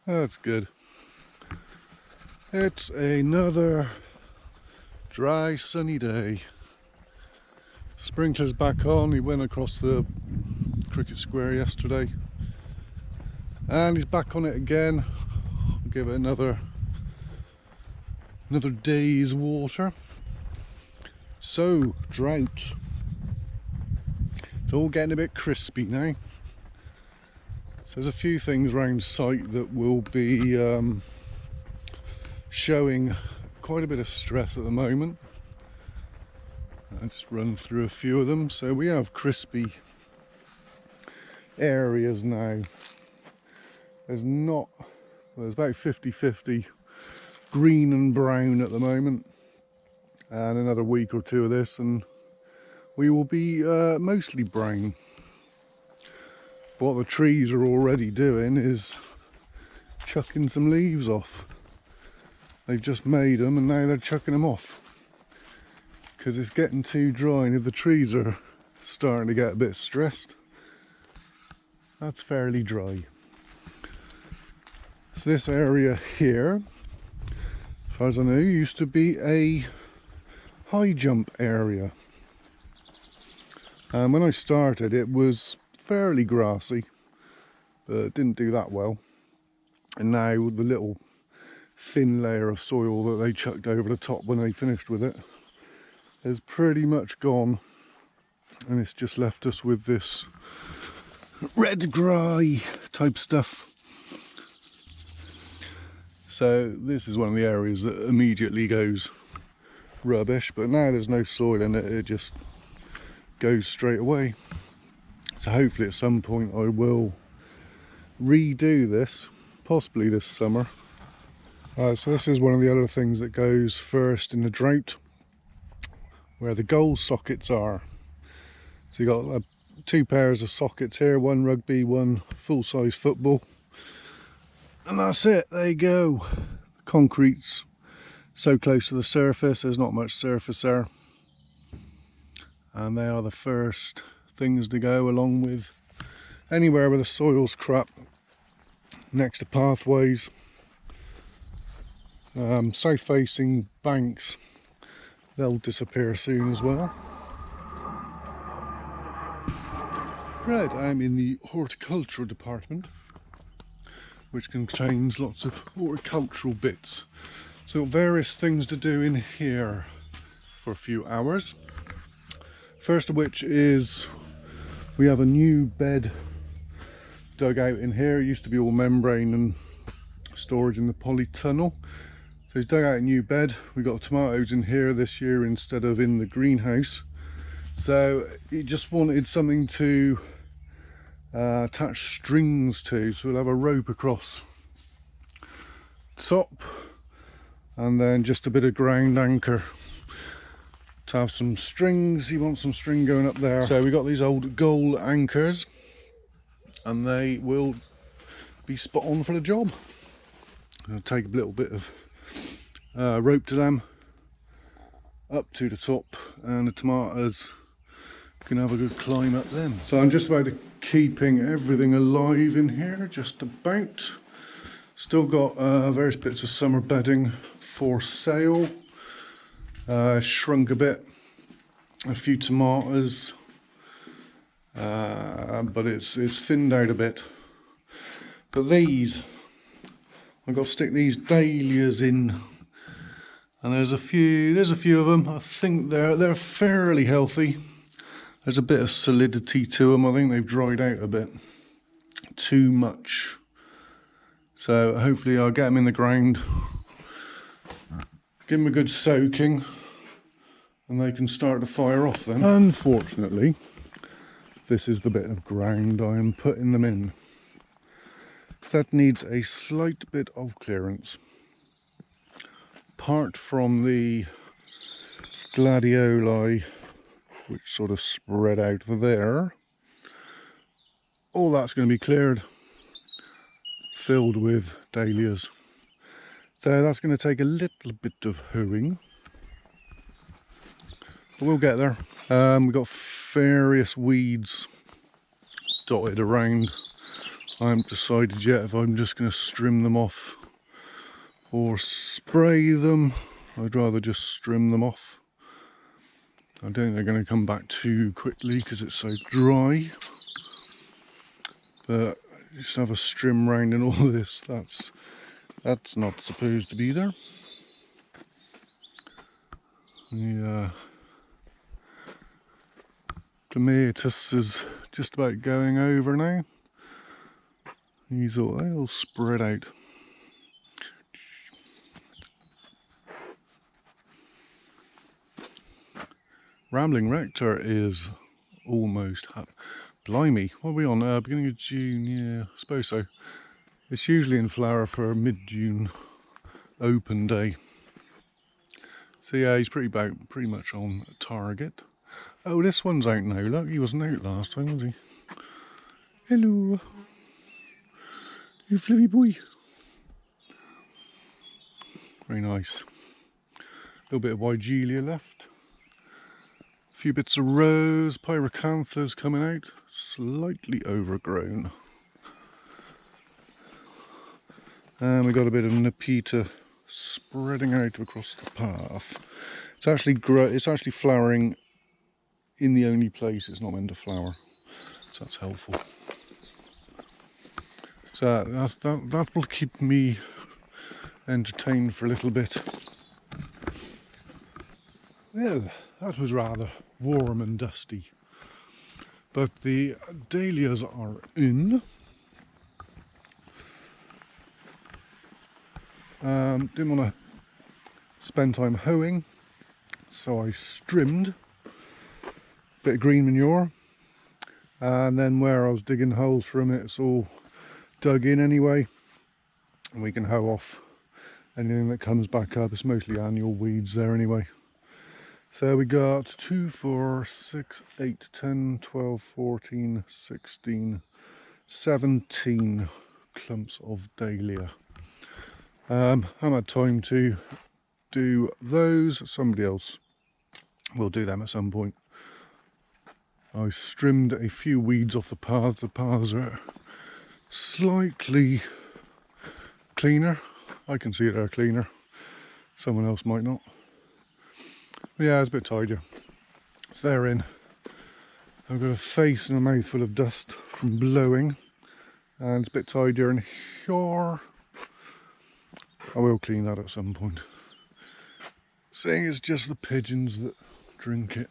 That's good. It's another dry, sunny day. Sprinkler's back on. He went across the cricket square yesterday, and he's back on it again. I'll give it another day's water. So, drought. It's all getting a bit crispy now. So there's a few things around site that will be showing quite a bit of stress at the moment. I'll just run through a few of them. So we have crispy areas now. There's not, well, there's about 50-50 green and brown at the moment, and another week or two of this and we will be mostly brown. What the trees are already doing is chucking some leaves off. They've just made them and now they're chucking them off because it's getting too dry, and if the trees are starting to get a bit stressed, that's fairly dry. So this area here, as far as I know, used to be a high jump area. And when I started it was fairly grassy, but it didn't do that well. And now the little thin layer of soil that they chucked over the top when they finished with it is pretty much gone, and it's just left us with this red grey type stuff. So this is one of the areas that immediately goes rubbish, but now there's no soil in it, it just goes straight away. So hopefully at some point I will redo this, possibly this summer. So this is one of the other things that goes first in the drought, where the goal sockets are. So you've got two pairs of sockets here, one rugby, one full-size football, and that's it, there you go. The concrete's so close to the surface, there's not much surface there, and they are the first things to go, along with anywhere where the soil's crap next to pathways. South facing banks, they'll disappear soon as well. Right, I'm in the horticultural department, which contains lots of horticultural bits. So various things to do in here for a few hours. First of which is we have a new bed dug out in here. It used to be all membrane and storage in the polytunnel. So he's dug out a new bed. We got tomatoes in here this year instead of in the greenhouse. So he just wanted something to attach strings to. So we'll have a rope across top, and then just a bit of ground anchor to have some strings. He wants some string going up there. So we got these old goal anchors, and they will be spot on for the job. I'll take a little bit of rope to them up to the top, and the tomatoes can have a good climb up them. So I'm just about keeping everything alive in here, just about. Still got various bits of summer bedding for sale. Shrunk a bit, a few tomatoes, but it's thinned out a bit. But these, I've got to stick these dahlias in, and there's a few of them. I think they're fairly healthy. There's a bit of solidity to them. I think they've dried out a bit too much. So hopefully I'll get them in the ground, give them a good soaking, and they can start to fire off then. Unfortunately, this is the bit of ground I am putting them in. That needs a slight bit of clearance. Apart from the gladioli, which sort of spread out there, all that's going to be cleared, filled with dahlias. So that's going to take a little bit of hoeing, but we'll get there. We've got various weeds dotted around I haven't decided yet if I'm just going to trim them off or spray them. I'd rather just trim them off. I don't think they're going to come back too quickly because it's so dry. But just have a strim round and all this, that's not supposed to be there. The clematis is just about going over now. These all spread out. Rambling Rector is almost blimey, what are we on? Beginning of June, yeah, I suppose so. It's usually in flower for mid-June open day. So yeah, he's pretty much on target. Oh, this one's out now. Look, he wasn't out last time, was he? Hello, you fluffy boy. Very nice. A little bit of Wigelia left. A few bits of rose, pyracantha's coming out, slightly overgrown. And we got a bit of Nepeta spreading out across the path. It's actually flowering in the only place it's not meant to flower, so that's helpful. So that will keep me entertained for a little bit. Well, that was rather warm and dusty, but the dahlias are in. Didn't want to spend time hoeing, so I strimmed a bit of green manure, and then where I was digging holes from it, it's all dug in anyway, and we can hoe off anything that comes back up. It's mostly annual weeds there anyway. So we got 2, 4, 6, 8, 10, 12, 14, 16, 17 clumps of dahlia. I haven't had time to do those. Somebody else will do them at some point. I trimmed a few weeds off the path. The paths are slightly cleaner. I can see they're cleaner. Someone else might not. But yeah, it's a bit tidier. So they're in. I've got a face and a mouthful of dust from blowing, and it's a bit tidier in here. I will clean that at some point. Seeing it's just the pigeons that drink it.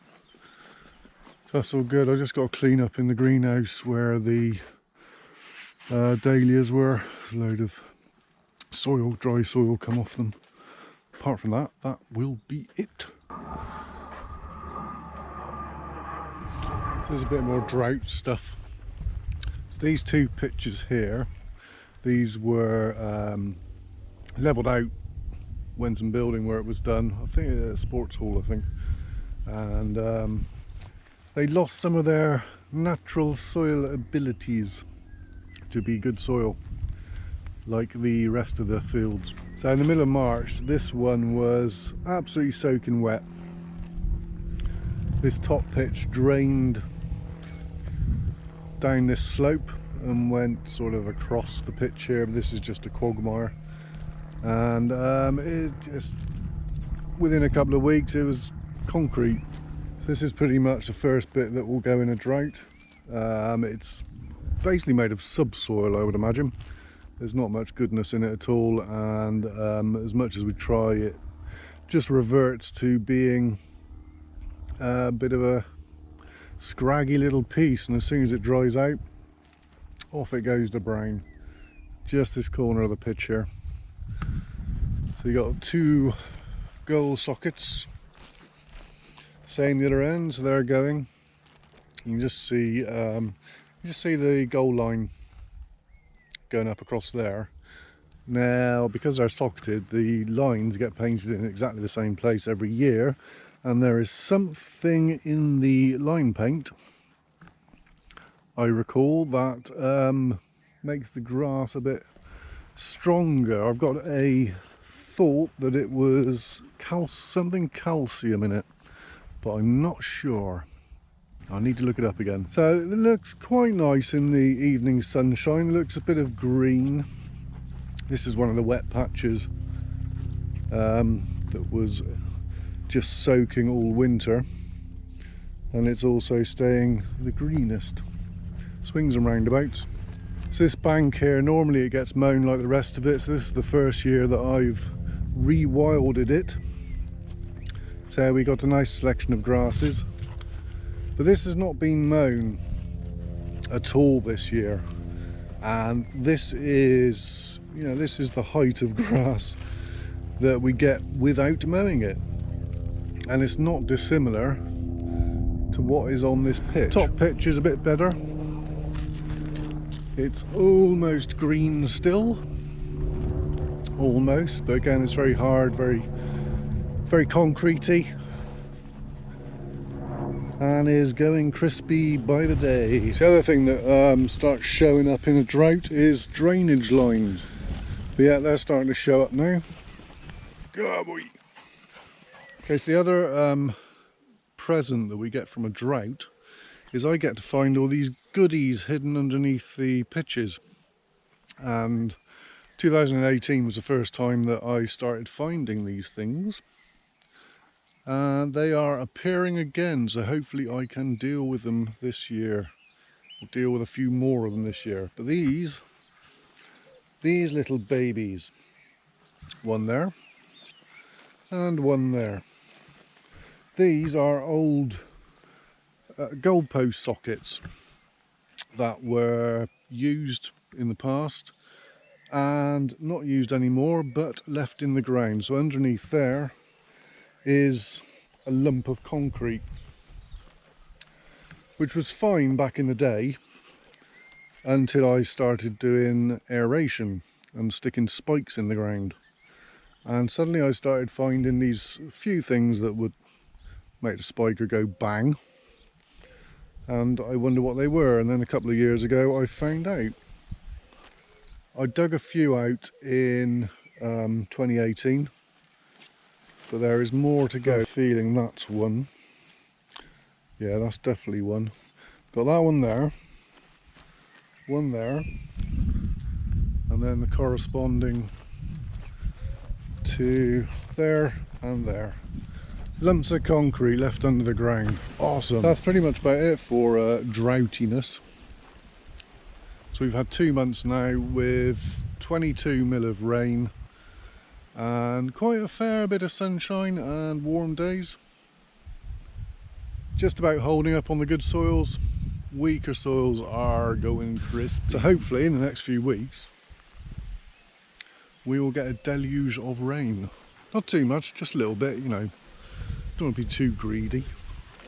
So that's all good. I just got to clean up in the greenhouse where the dahlias were. A load of soil, dry soil come off them. Apart from that, that will be it. So there's a bit more drought stuff. So these two pitches here, these were levelled out when some building work was done. I think a sports hall, I think. And they lost some of their natural soil abilities to be good soil, like the rest of the fields. So in the middle of March, this one was absolutely soaking wet. This top pitch drained down this slope and went sort of across the pitch here. This is just a quagmire, and it just, within a couple of weeks, it was concrete. So this is pretty much the first bit that will go in a drought. It's basically made of subsoil, I would imagine. There's not much goodness in it at all, and as much as we try, it just reverts to being a bit of a scraggy little piece, and as soon as it dries out, off it goes to brown. Just this corner of the pitch here. So you got two goal sockets, same the other end, so they're going. You can just see the goal line going up across there. Now, because they're socketed, the lines get painted in exactly the same place every year, and there is something in the line paint, I recall, that makes the grass a bit stronger. I've got a thought that it was something calcium in it, but I'm not sure. I need to look it up again. So it looks quite nice in the evening sunshine. It looks a bit of green. This is one of the wet patches that was just soaking all winter, and it's also staying the greenest. Swings and roundabouts. So this bank here, normally it gets mown like the rest of it, so this is the first year that I've rewilded it. So we got a nice selection of grasses, but this has not been mown at all this year, and this is, you know, this is the height of grass that we get without mowing it, and it's not dissimilar to what is on this pitch. Top pitch is a bit better. It's almost green still, almost, but again it's very hard, very concretey, and is going crispy by the day. The other thing that starts showing up in a drought is drainage lines. But yeah, they're starting to show up now. Oh boy. Okay, so the other present that we get from a drought is I get to find all these goodies hidden underneath the pitches, and 2018 was the first time that I started finding these things, and they are appearing again, so hopefully I can deal with them this year. I'll deal with a few more of them this year. But these little babies, one there and one there, these are old goalpost sockets that were used in the past and not used anymore, but left in the ground. So underneath there is a lump of concrete, which was fine back in the day until I started doing aeration and sticking spikes in the ground, and suddenly I started finding these few things that would make the spiker go bang, and I wonder what they were. And then a couple of years ago I found out. I dug a few out in 2018, but there is more to go. Feeling that's one. Yeah, that's definitely one. Got that one there, and then the corresponding to there and there. Lumps of concrete left under the ground. Awesome. That's pretty much about it for droughtiness. So we've had 2 months now with 22 mil of rain and quite a fair bit of sunshine and warm days. Just about holding up on the good soils. Weaker soils are going crisp. So hopefully in the next few weeks we will get a deluge of rain. Not too much, just a little bit, you know. Don't want to be too greedy.